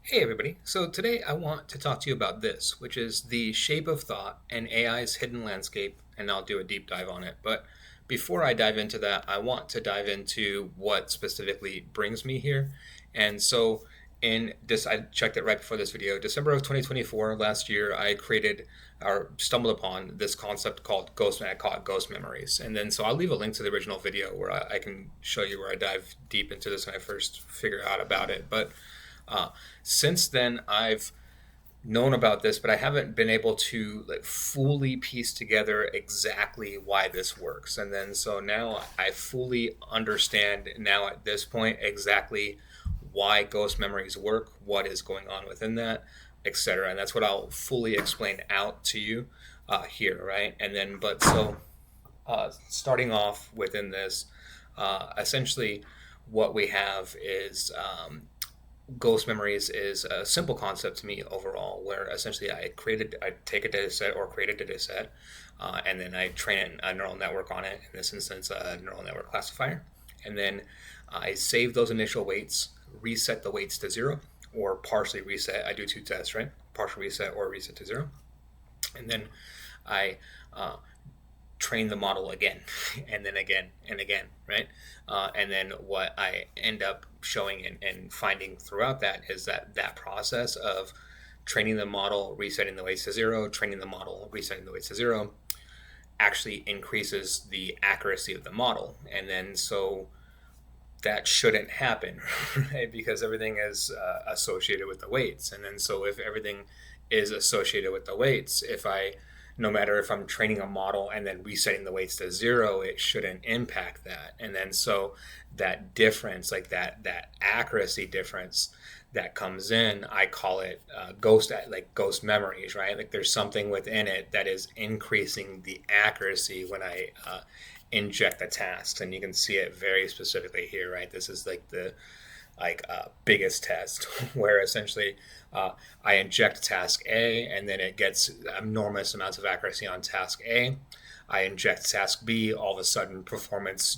Hey everybody. So today I want to talk to you about this, which is the shape of thought and AI's hidden landscape, and I'll do a deep dive on it. But before I dive into that, I want to dive into what specifically brings me here. And so in this, I checked it right before this video, December of 2024, last year, I created or stumbled upon this concept called ghost, I call it ghost memories. And then so I'll leave a link to the original video where I can show you where I dive deep into this when I first figure out about it. But uh, since then, I've known about this, but I haven't been able to like fully piece together exactly why this works. And then so now I fully understand now at this point exactly why ghost memories work, what is going on within that, etc. And that's what I'll fully explain out to you here, right? And then, but so starting off within this, essentially, what we have is ghost memories is a simple concept to me overall, where essentially I take a data set or create a data set, and then I train a neural network on it. In this instance, a neural network classifier, and then I save those initial weights, reset the weights to zero, or partially reset. I do two tests, right? Partial reset or reset to zero, and then I train the model again and then again and again, right? And then what I end up showing and finding throughout that is that that process of training the model, resetting the weights to zero, training the model, resetting the weights to zero, actually increases the accuracy of the model. And then so that shouldn't happen, right? Because everything is associated with the weights. And then so if everything is associated with the weights, if I no matter if I'm training a model and then resetting the weights to zero, it shouldn't impact that. And then so that difference, like that accuracy difference that comes in, I call it ghost memories, right? Like there's something within it that is increasing the accuracy when I inject the tasks, and you can see it very specifically here, right? This is like the biggest test where essentially I inject task A and then it gets enormous amounts of accuracy on task A. I inject task B, all of a sudden performance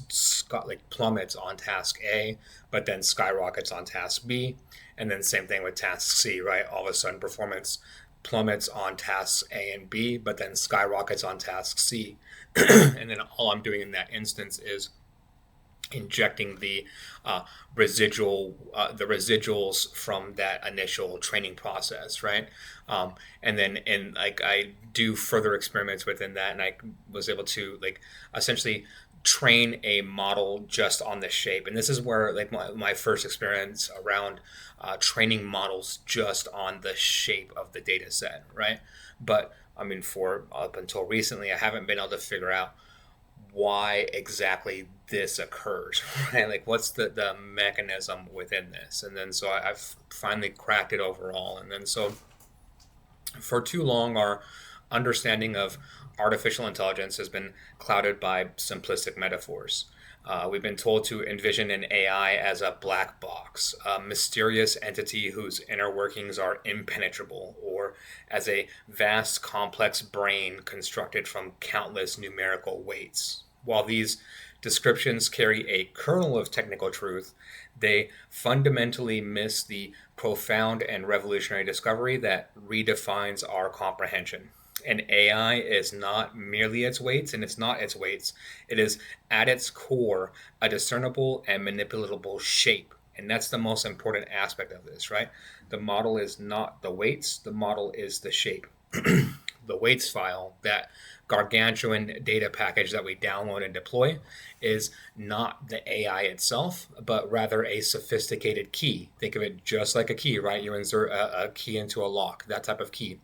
plummets on task A, but then skyrockets on task B. And then same thing with task C, right? All of a sudden performance plummets on tasks A and B, but then skyrockets on task C. And then all I'm doing in that instance is injecting the residuals from that initial training process, right? And then I do further experiments within that, and I was able to essentially train a model just on the shape. And this is where my first experience around training models just on the shape of the data set, right? But I mean, for up until recently, I haven't been able to figure out why exactly this occurs, right? Like, what's the mechanism within this? And then so I've finally cracked it overall. And then so for too long, our understanding of artificial intelligence has been clouded by simplistic metaphors. We've been told to envision an AI as a black box, a mysterious entity whose inner workings are impenetrable, or as a vast, complex brain constructed from countless numerical weights. While these descriptions carry a kernel of technical truth, they fundamentally miss the profound and revolutionary discovery that redefines our comprehension. And AI is not merely its weights, and it's not its weights. It is at its core a discernible and manipulable shape. And that's the most important aspect of this, right? The model is not the weights, the model is the shape. The weights file, that gargantuan data package that we download and deploy, is not the AI itself, but rather a sophisticated key. Think of it just like a key, right? You insert a key into a lock, that type of key.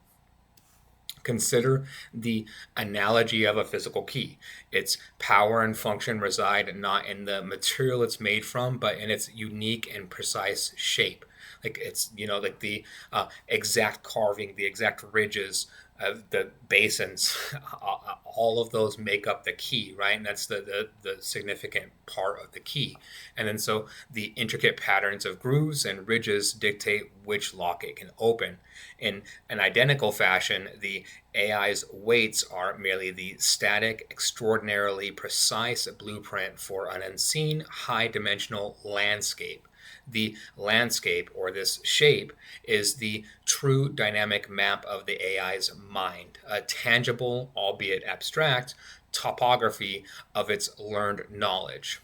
Consider the analogy of a physical key. Its power and function reside not in the material it's made from, but in its unique and precise shape. Like it's, like the exact carving, the exact ridges of the basins, all of those make up the key, right? And that's the significant part of the key. And then so the intricate patterns of grooves and ridges dictate which lock it can open. In an identical fashion, the AI's weights are merely the static, extraordinarily precise blueprint for an unseen, high dimensional landscape. The landscape, or this shape, is the true dynamic map of the AI's mind, a tangible, albeit abstract, topography of its learned knowledge.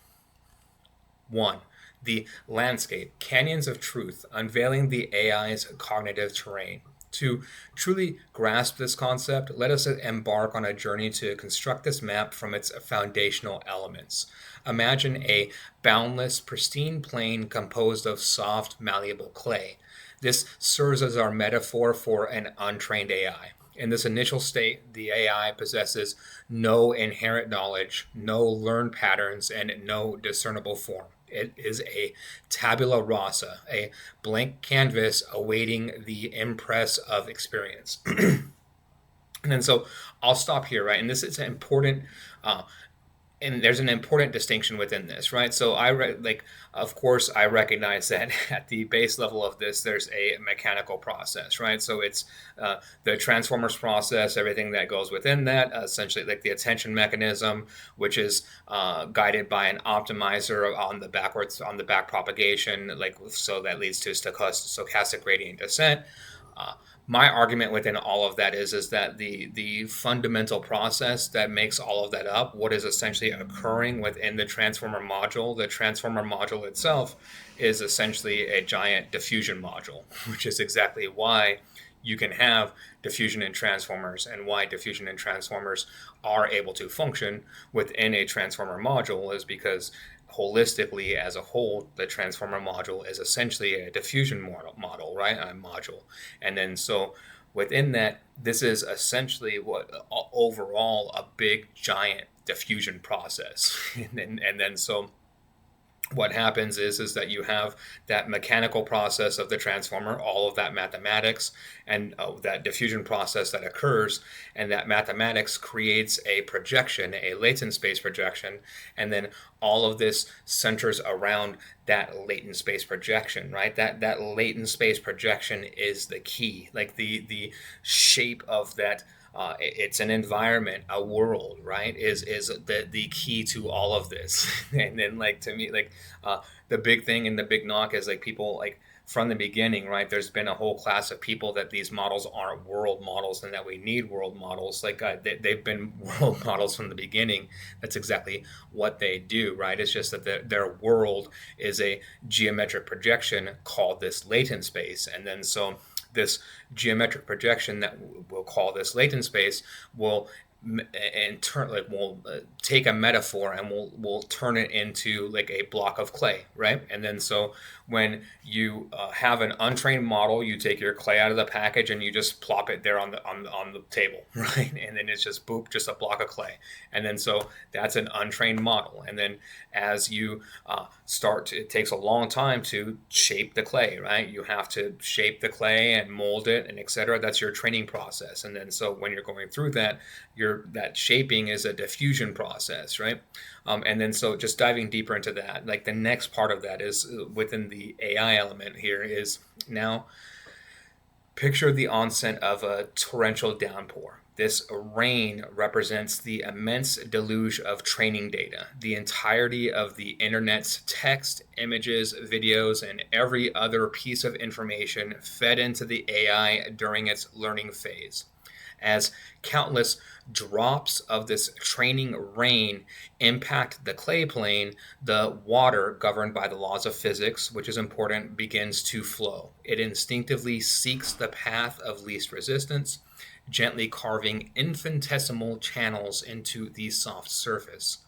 1. The landscape, canyons of truth, unveiling the AI's cognitive terrain. To truly grasp this concept, let us embark on a journey to construct this map from its foundational elements. Imagine a boundless, pristine plain composed of soft, malleable clay. This serves as our metaphor for an untrained AI. In this initial state, the AI possesses no inherent knowledge, no learned patterns, and no discernible form. It is a tabula rasa, a blank canvas awaiting the impress of experience. And then so I'll stop here, right? And this is an important and there's an important distinction within this, right? So of course, I recognize that at the base level of this, there's a mechanical process, right? So it's the transformers process, everything that goes within that, essentially like the attention mechanism, which is guided by an optimizer on the back propagation, like so that leads to stochastic gradient descent. My argument within all of that is that the fundamental process that makes all of that up, what is essentially occurring within the transformer module itself is essentially a giant diffusion module, which is exactly why you can have diffusion in transformers, and why diffusion in transformers are able to function within a transformer module is because holistically as a whole, the transformer module is essentially a diffusion model, right? A module. And then so within that, this is essentially what overall a big giant diffusion process. And then so what happens is that you have that mechanical process of the transformer, all of that mathematics and that diffusion process that occurs, and that mathematics creates a projection, a latent space projection, and then all of this centers around that latent space projection, right? That latent space projection is the key, like the shape of that. It's an environment, a world, right? Is the key to all of this. And then, like, to me, like, the big thing and the big knock is like people like from the beginning, right? There's been a whole class of people that these models aren't world models and that we need world models. Like they've been world models from the beginning. That's exactly what they do, right? It's just that their world is a geometric projection called this latent space, and then so this geometric projection that we'll call this latent space will we'll take a metaphor and we'll turn it into like a block of clay, right? And then so when you have an untrained model, you take your clay out of the package and you just plop it there on the table, right? And then it's just boop, just a block of clay. And then so that's an untrained model. And then as you it takes a long time to shape the clay, right? You have to shape the clay and mold it and etc. That's your training process. And then so when you're going through that, that shaping is a diffusion process, right? And then so just diving deeper into that, like the next part of that is within the AI element here is now picture the onset of a torrential downpour. This rain represents the immense deluge of training data, the entirety of the internet's text, images, videos, and every other piece of information fed into the AI during its learning phase. As countless drops of this training rain impact the clay plane, the water, governed by the laws of physics, which is important, begins to flow. It instinctively seeks the path of least resistance, gently carving infinitesimal channels into the soft surface.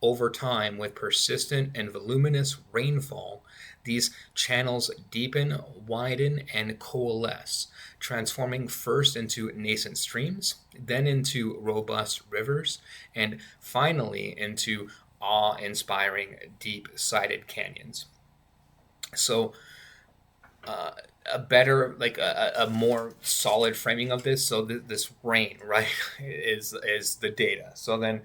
Over time, with persistent and voluminous rainfall, these channels deepen, widen, and coalesce, transforming first into nascent streams, then into robust rivers, and finally into awe-inspiring, deep-sided canyons. So, a better, like a more solid framing of this. So this rain, right, is the data. So then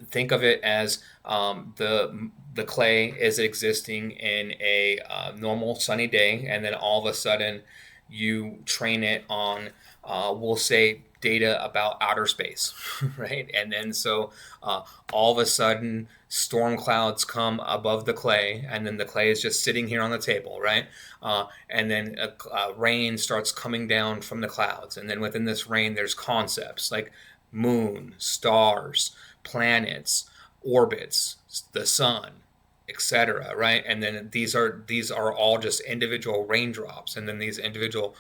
think of it as the clay is existing in a normal sunny day, and then all of a sudden you train it on we'll say data about outer space, right? And then so all of a sudden, storm clouds come above the clay, and then the clay is just sitting here on the table, right? And then rain starts coming down from the clouds, and then within this rain, there's concepts like moon, stars, planets, orbits, the sun, etc. Right? And then these are all just individual raindrops, and then these individual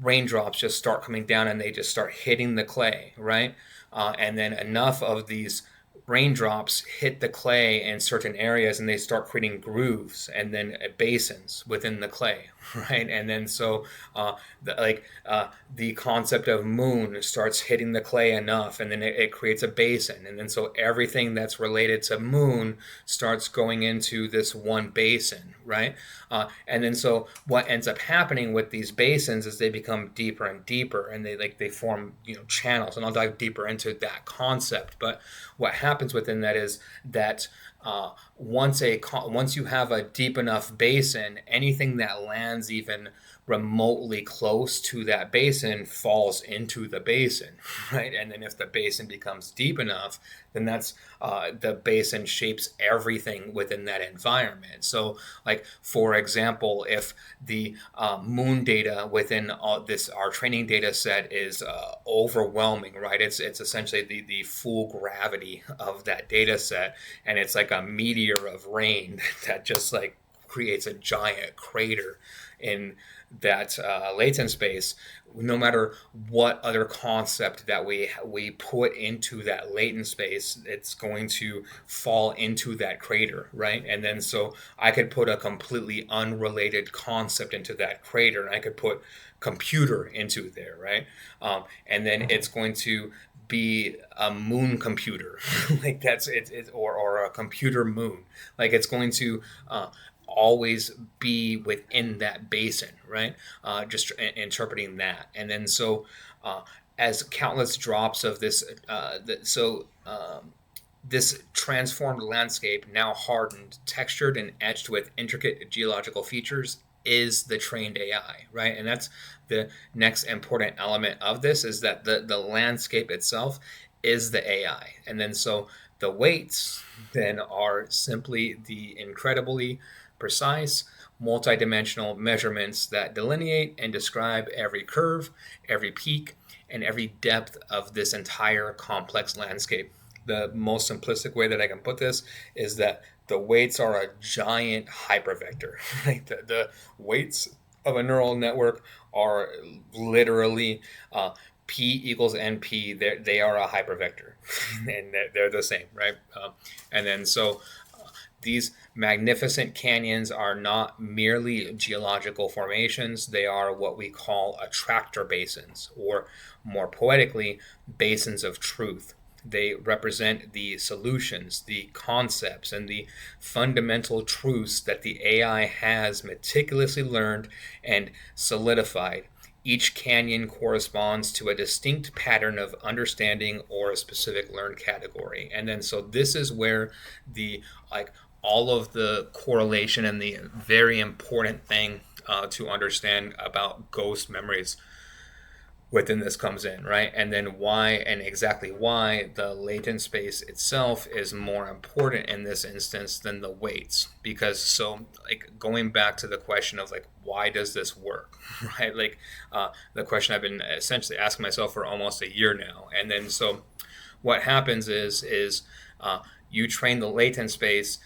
raindrops just start coming down and they just start hitting the clay, right? And then enough of these raindrops hit the clay in certain areas and they start creating grooves and then basins within the clay, right? And then so the concept of moon starts hitting the clay enough and then it creates a basin, and then so everything that's related to moon starts going into this one basin, right? And then so what ends up happening with these basins is they become deeper and deeper, and they form channels, and I'll dive deeper into that concept. But what happens within that is that once you have a deep enough basin, anything that lands even remotely close to that basin falls into the basin, right? And then if the basin becomes deep enough, then that's the basin shapes everything within that environment. So, like for example, if the moon data within our training data set is overwhelming, right? It's essentially the full gravity of that data set, and it's like a meteor of rain that just like creates a giant crater in that latent space. No matter what other concept that we put into that latent space, it's going to fall into that crater, right? And then so I could put a completely unrelated concept into that crater, and I could put computer into there, right? And then it's going to be a moon computer, like that's it, or a computer moon. Like it's going to always be within that basin, right? Just interpreting that. And then so as countless drops of this, this transformed landscape, now hardened, textured, and etched with intricate geological features, is the trained AI, right? And that's the next important element of this, is that the landscape itself is the AI. And then so the weights then are simply the incredibly precise, multidimensional measurements that delineate and describe every curve, every peak, and every depth of this entire complex landscape. The most simplistic way that I can put this is that the weights are a giant hypervector. Right? The weights of a neural network are literally P equals NP. They are a hypervector, and they're the same, right? And then so these magnificent canyons are not merely geological formations. They are what we call attractor basins, or more poetically, basins of truth. They represent the solutions, the concepts, and the fundamental truths that the AI has meticulously learned and solidified. Each canyon corresponds to a distinct pattern of understanding or a specific learned category. And then so this is where the all of the correlation and the very important thing to understand about ghost memories within this comes in, right? And then why, and exactly why, the latent space itself is more important in this instance than the weights. Because so going back to the question of why does this work, right? The question I've been essentially asking myself for almost a year now. And then so what happens is you train the latent space.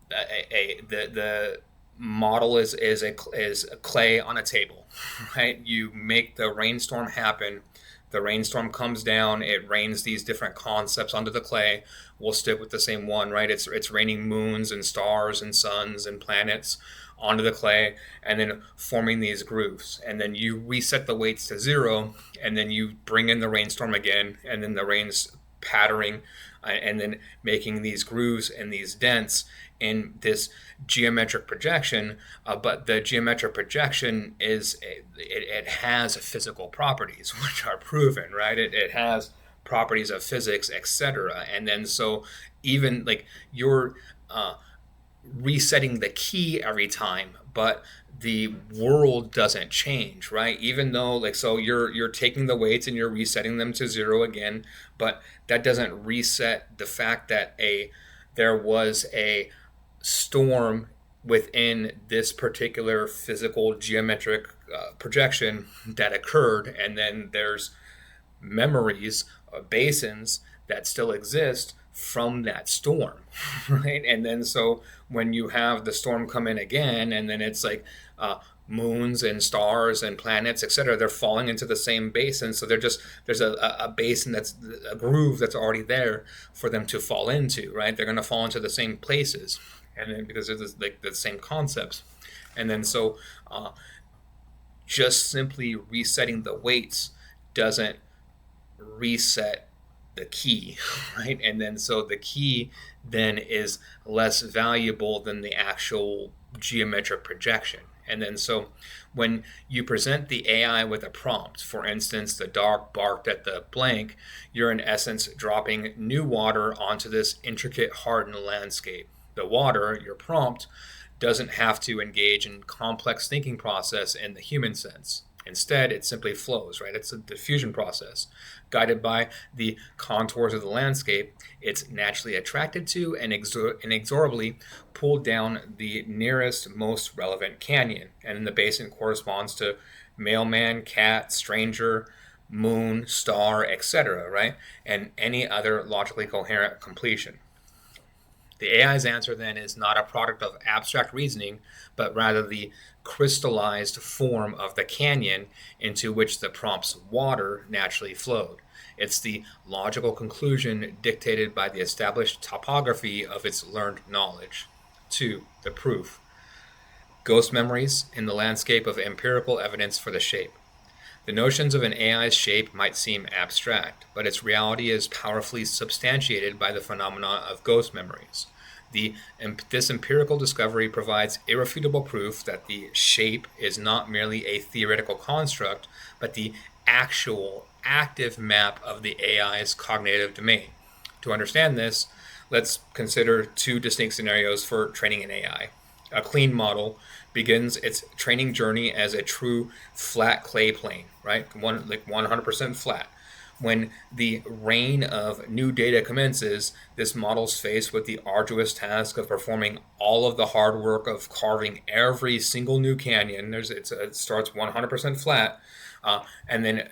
The model is a clay on a table, right? You make the rainstorm happen. The rainstorm comes down. It rains these different concepts onto the clay. We'll stick with the same one, right? It's raining moons and stars and suns and planets onto the clay, and then forming these grooves. And then you reset the weights to zero, and then you bring in the rainstorm again, and then the rain's pattering, and then making these grooves and these dents in this geometric projection. But the geometric projection it has physical properties which are proven, right? It has properties of physics, etc. And then so even you're resetting the key every time, but the world doesn't change, right? Even though, like, so you're taking the weights and you're resetting them to zero again, but that doesn't reset the fact that there was a storm within this particular physical geometric projection that occurred, and then there's memories, basins that still exist from that storm, right? And then so when you have the storm come in again, and then it's like moons and stars and planets, etc., they're falling into the same basin. So there's a basin, that's a groove that's already there for them to fall into, right? They're going to fall into the same places, and then because it's like the same concepts, and then so just simply resetting the weights doesn't reset the key, right? And then so the key then is less valuable than the actual geometric projection. And then so when you present the AI with a prompt, for instance, the dog barked at the blank, you're in essence dropping new water onto this intricate hardened landscape. The water, your prompt, doesn't have to engage in complex thinking process in the human sense. Instead, it simply flows, right? It's a diffusion process. Guided by the contours of the landscape, it's naturally attracted to and inexorably pulled down the nearest, most relevant canyon. And the basin corresponds to mailman, cat, stranger, moon, star, etc., right? And any other logically coherent completion. The AI's answer then is not a product of abstract reasoning, but rather the crystallized form of the canyon into which the prompt's water naturally flowed. It's the logical conclusion dictated by the established topography of its learned knowledge. 2. The proof. Ghost memories in the landscape of empirical evidence for the shape. The notions of an AI's shape might seem abstract, but its reality is powerfully substantiated by the phenomena of ghost memories. This empirical discovery provides irrefutable proof that the shape is not merely a theoretical construct, but the actual active map of the AI's cognitive domain. To understand this, let's consider two distinct scenarios for training an AI. A clean model begins its training journey as a true flat clay plane, right? 100% flat. When the rain of new data commences, this model's faced with the arduous task of performing all of the hard work of carving every single new canyon. It starts 100% flat, and then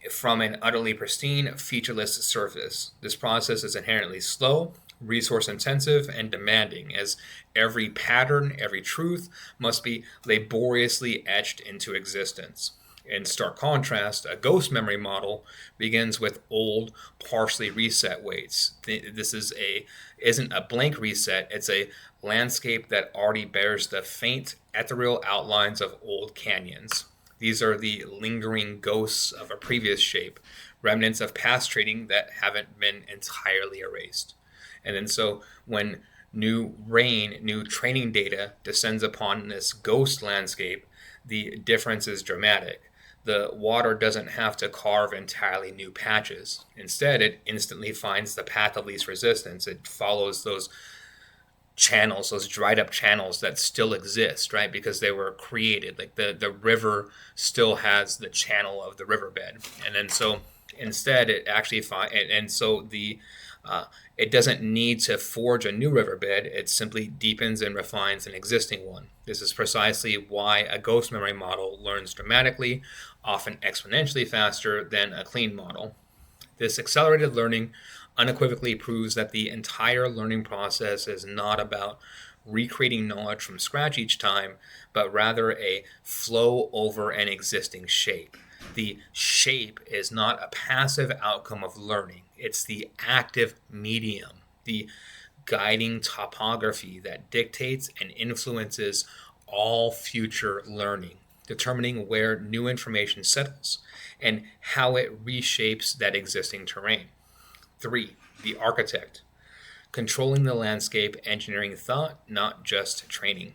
from an utterly pristine, featureless surface. This process is inherently slow, resource intensive, and demanding, as every pattern, every truth must be laboriously etched into existence. In stark contrast, a ghost memory model begins with old, partially reset weights. This isn't a blank reset, it's a landscape that already bears the faint, ethereal outlines of old canyons. These are the lingering ghosts of a previous shape, remnants of past training that haven't been entirely erased. And then so when new training data descends upon this ghost landscape, the difference is dramatic. The water doesn't have to carve entirely new patches. Instead, it instantly finds the path of least resistance. It follows those channels, those dried up channels that still exist, right? Because they were created. Like the river still has the channel of the riverbed. And then so instead it actually it doesn't need to forge a new riverbed. It simply deepens and refines an existing one. This is precisely why a ghost memory model learns dramatically, often exponentially faster than a clean model. This accelerated learning unequivocally proves that the entire learning process is not about recreating knowledge from scratch each time, but rather a flow over an existing shape. The shape is not a passive outcome of learning. It's the active medium, the guiding topography that dictates and influences all future learning, determining where new information settles and how it reshapes that existing terrain. 3. The architect. Controlling the landscape, engineering thought, not just training.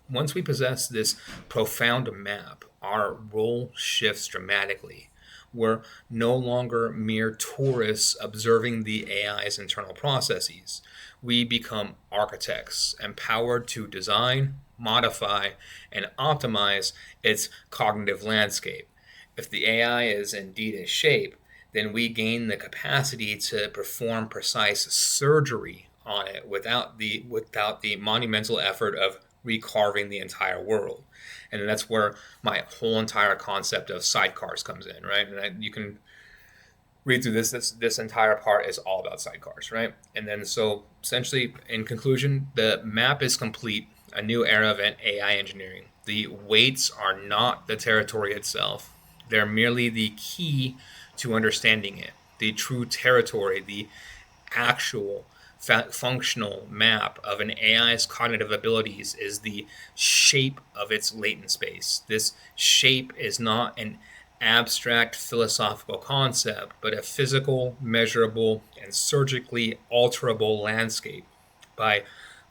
Once we possess this profound map, our role shifts dramatically. We're no longer mere tourists observing the AI's internal processes. We become architects, empowered to design, modify, and optimize its cognitive landscape. If the AI is indeed a shape, then we gain the capacity to perform precise surgery on it without the monumental effort of recarving the entire world. And that's where my whole entire concept of sidecars comes in, right? You can read through this entire part is all about sidecars, right? And then so essentially, in conclusion, the map is complete. A new era of AI engineering. The weights are not the territory itself; they're merely the key to understanding it. The true territory, the actual functional map of an AI's cognitive abilities is the shape of its latent space. This shape is not an abstract philosophical concept, but a physical, measurable, and surgically alterable landscape. By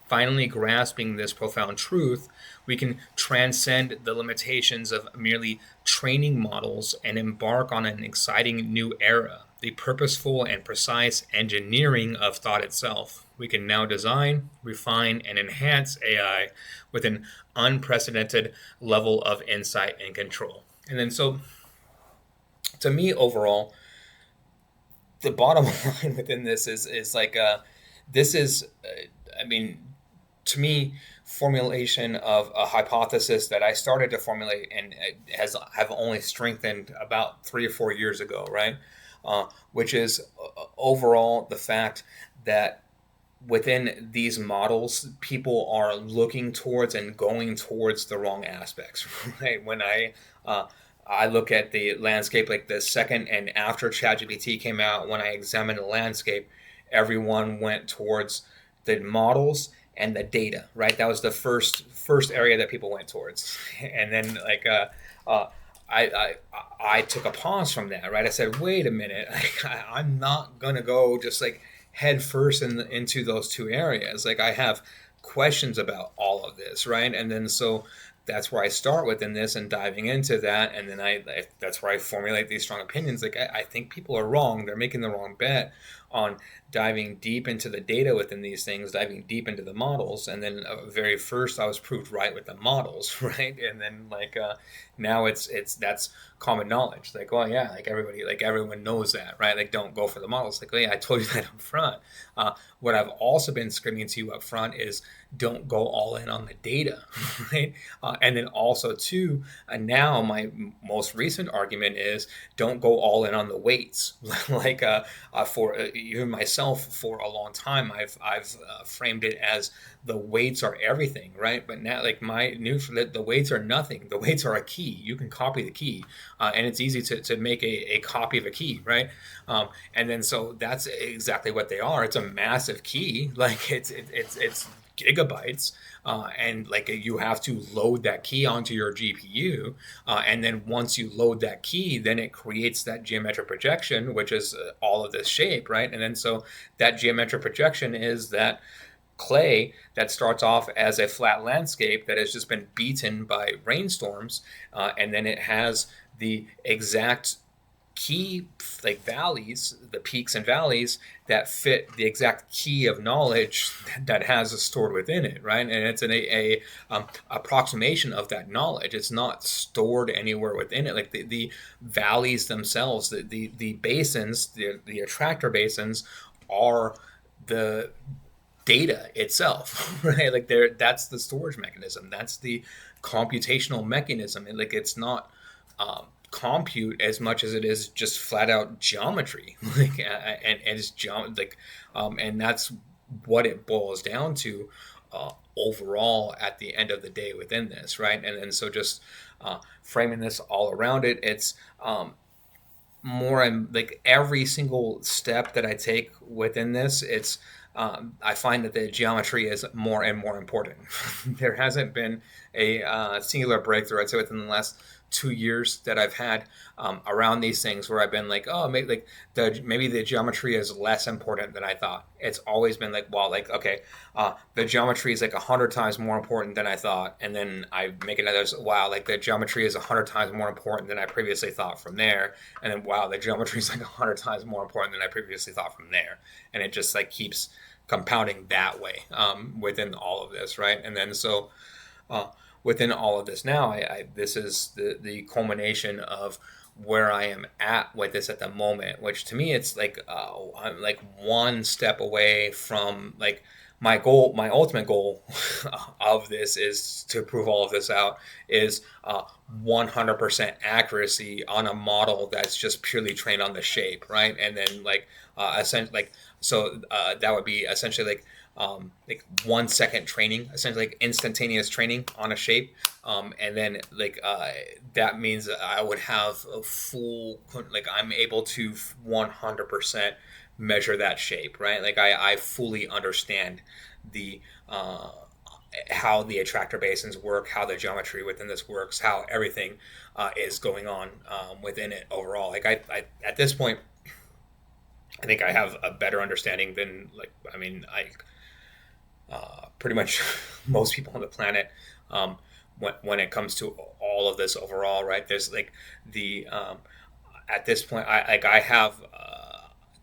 finally grasping this profound truth, we can transcend the limitations of merely training models and embark on an exciting new era, the purposeful and precise engineering of thought itself. We can now design, refine, and enhance AI with an unprecedented level of insight and control. And then, so to me, overall, the bottom line within this is like, this is, I mean, to me, formulation of a hypothesis that I started to formulate and have only strengthened about 3 or 4 years ago, right? Which is overall the fact that within these models, people are looking towards and going towards the wrong aspects, right? When I look at the landscape, like the second and after ChatGPT came out, when I examined the landscape, everyone went towards the models and the data, right? That was the first area that people went towards, and then like I took a pause from that, right? I said, wait a minute, I'm not gonna go just like head first into those two areas. Like I have questions about all of this, right? And then so that's where I start within this and diving into that, and then that's where I formulate these strong opinions. Like I think people are wrong; they're making the wrong bet on diving deep into the data within these things, diving deep into the models, and then very first I was proved right with the models, right? And then like now it's that's common knowledge. Like, well, yeah, like everyone knows that, right? Like, don't go for the models. Like, yeah, I told you that up front. What I've also been screaming to you up front is don't go all in on the data, right? And then also too, now my most recent argument is don't go all in on the weights. Like for even myself, for a long time, I've framed it as the weights are everything, right? But now, like my new, the weights are nothing. The weights are a key. You can copy the key, and it's easy to make a copy of a key, right? And then so that's exactly what they are. It's a massive key, like it's gigabytes, and like you have to load that key onto your GPU, and then once you load that key, then it creates that geometric projection, which is all of this shape, right? And then so that geometric projection is that clay that starts off as a flat landscape that has just been beaten by rainstorms, and then it has the exact key, like valleys, the peaks and valleys that fit the exact key of knowledge that has stored within it, right? And it's a approximation of that knowledge. It's not stored anywhere within it. Like the valleys themselves, the basins, the attractor basins are the data itself, right? Like that's the storage mechanism. That's the computational mechanism. And like it's not compute as much as it is just flat out geometry, like and it's and that's what it boils down to overall at the end of the day within this, right? And so just framing this all around it, it's more and like every single step that I take within this, it's I find that the geometry is more and more important. There hasn't been a singular breakthrough, I'd say, within the last 2 years that I've had around these things, where I've been like, oh, maybe the geometry is less important than I thought. It's always been like, well, like, okay, the geometry is like 100 times more important than I thought, and then I make another, wow, like the geometry is 100 times more important than I previously thought from there, and then wow, the geometry is like 100 times more important than I previously thought from there, and it just like keeps compounding that way within all of this, right? And then so uh, within all of this now, this is the culmination of where I am at with this at the moment, which to me it's like I'm like one step away from like my goal. My ultimate goal of this is to prove all of this out is 100% accuracy on a model that's just purely trained on the shape, right? And then essentially that would be essentially like 1 second training, essentially like instantaneous training on a shape, and then that means I would have a full, like I'm able to 100% measure that shape, right? Like I fully understand the how the attractor basins work, how the geometry within this works, how everything is going on within it overall. Like I at this point, I think I have a better understanding than pretty much most people on the planet when it comes to all of this overall, right? There's like the at this point, I have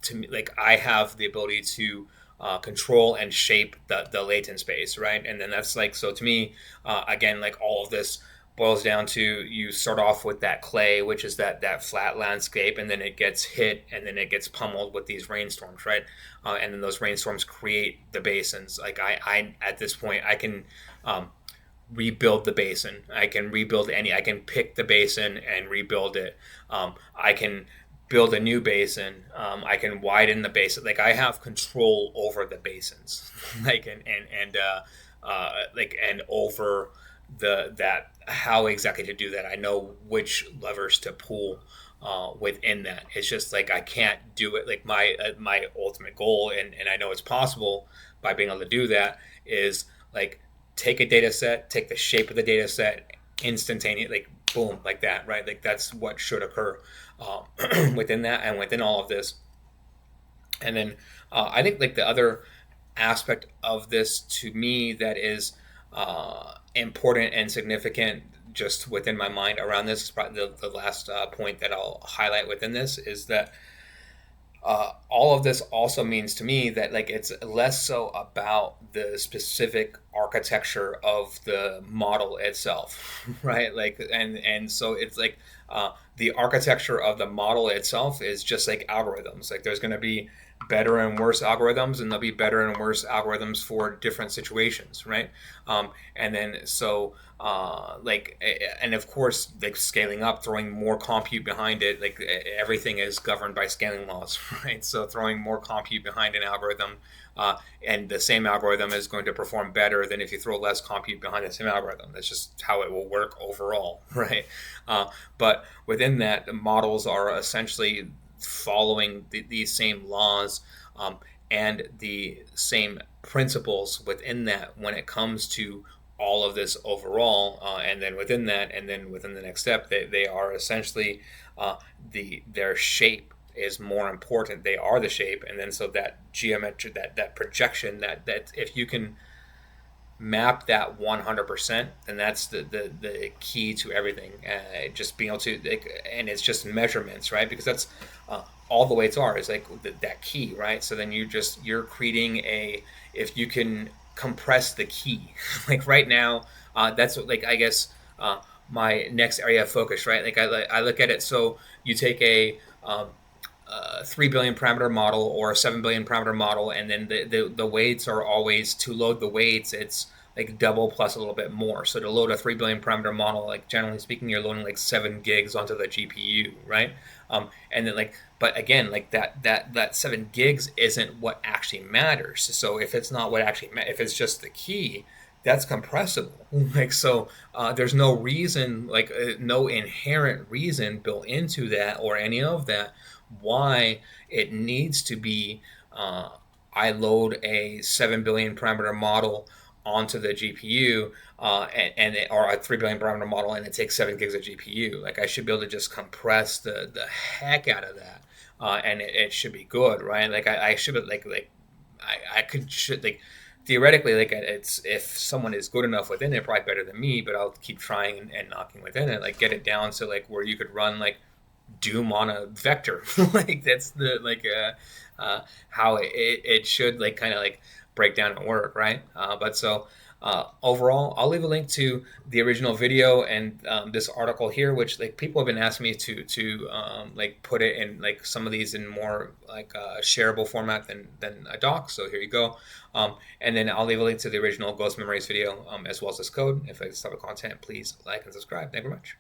to me like I have the ability to control and shape the latent space, right? And then that's like, so to me, again, like all of this boils down to, you start off with that clay, which is that flat landscape, and then it gets hit, and then it gets pummeled with these rainstorms, right? And then those rainstorms create the basins. Like I at this point, I can rebuild the basin. I can rebuild any. I can pick the basin and rebuild it. I can build a new basin. I can widen the basin. Like I have control over the basins, like and over that how exactly to do that. I know which levers to pull within that. It's just like I can't do it. Like my ultimate goal, and I know it's possible by being able to do that, is like take a data set, take the shape of the data set, instantaneous, like boom, like that, right? Like that's what should occur within that and within all of this. And then I think like the other aspect of this to me that is important and significant just within my mind around this is probably the last point that I'll highlight within this, is that all of this also means to me that like it's less so about the specific architecture of the model itself, right? Like and so it's like the architecture of the model itself is just like algorithms. Like there's going to be better and worse algorithms, and there'll be better and worse algorithms for different situations, right? And then so and of course, like scaling up, throwing more compute behind it, like everything is governed by scaling laws, right? So throwing more compute behind an algorithm, and the same algorithm is going to perform better than if you throw less compute behind the same algorithm. That's just how it will work overall, right? But within that, the models are essentially following these same laws, and the same principles within that when it comes to all of this overall, and then within that, and then within the next step, they are essentially their shape is more important. They are the shape, and then so that geometry, that projection, that if you can map that 100%, then that's the key to everything. Just being able to, like, and it's just measurements, right? Because that's all the weights are is like that key, right? So then you're creating if you can compress the key, like right now, that's what, like, I guess my next area of focus, right? Like I look at it. So you take a 3 billion parameter model or a 7 billion parameter model, and then the weights are always, to load the weights, it's like double plus a little bit more. So to load a 3 billion parameter model, like generally speaking, you're loading like 7 gigs onto the GPU, right? And then but again, like that 7 gigs isn't what actually matters. So if it's not what actually if it's just the key, that's compressible. Like, so there's no reason, like no inherent reason built into that or any of that why it needs to be I load a 7 billion parameter model onto the GPU, or a 3 billion parameter model, and it takes 7 gigs of GPU. Like I should be able to just compress the heck out of that, and it should be good, right? Like I should be like I could should like theoretically, like it's if someone is good enough within it, probably better than me, but I'll keep trying and knocking within it, like get it down to like where you could run like Doom on a vector. Like that's the like how it should like kind of like break down and work, right? But so overall, I'll leave a link to the original video and this article here, which like people have been asking me to like put it in like some of these in more like shareable format than a doc. So here you go. And then I'll leave a link to the original Ghost Memories video as well as this code. If I like this type of content, please like and subscribe. Thank you very much.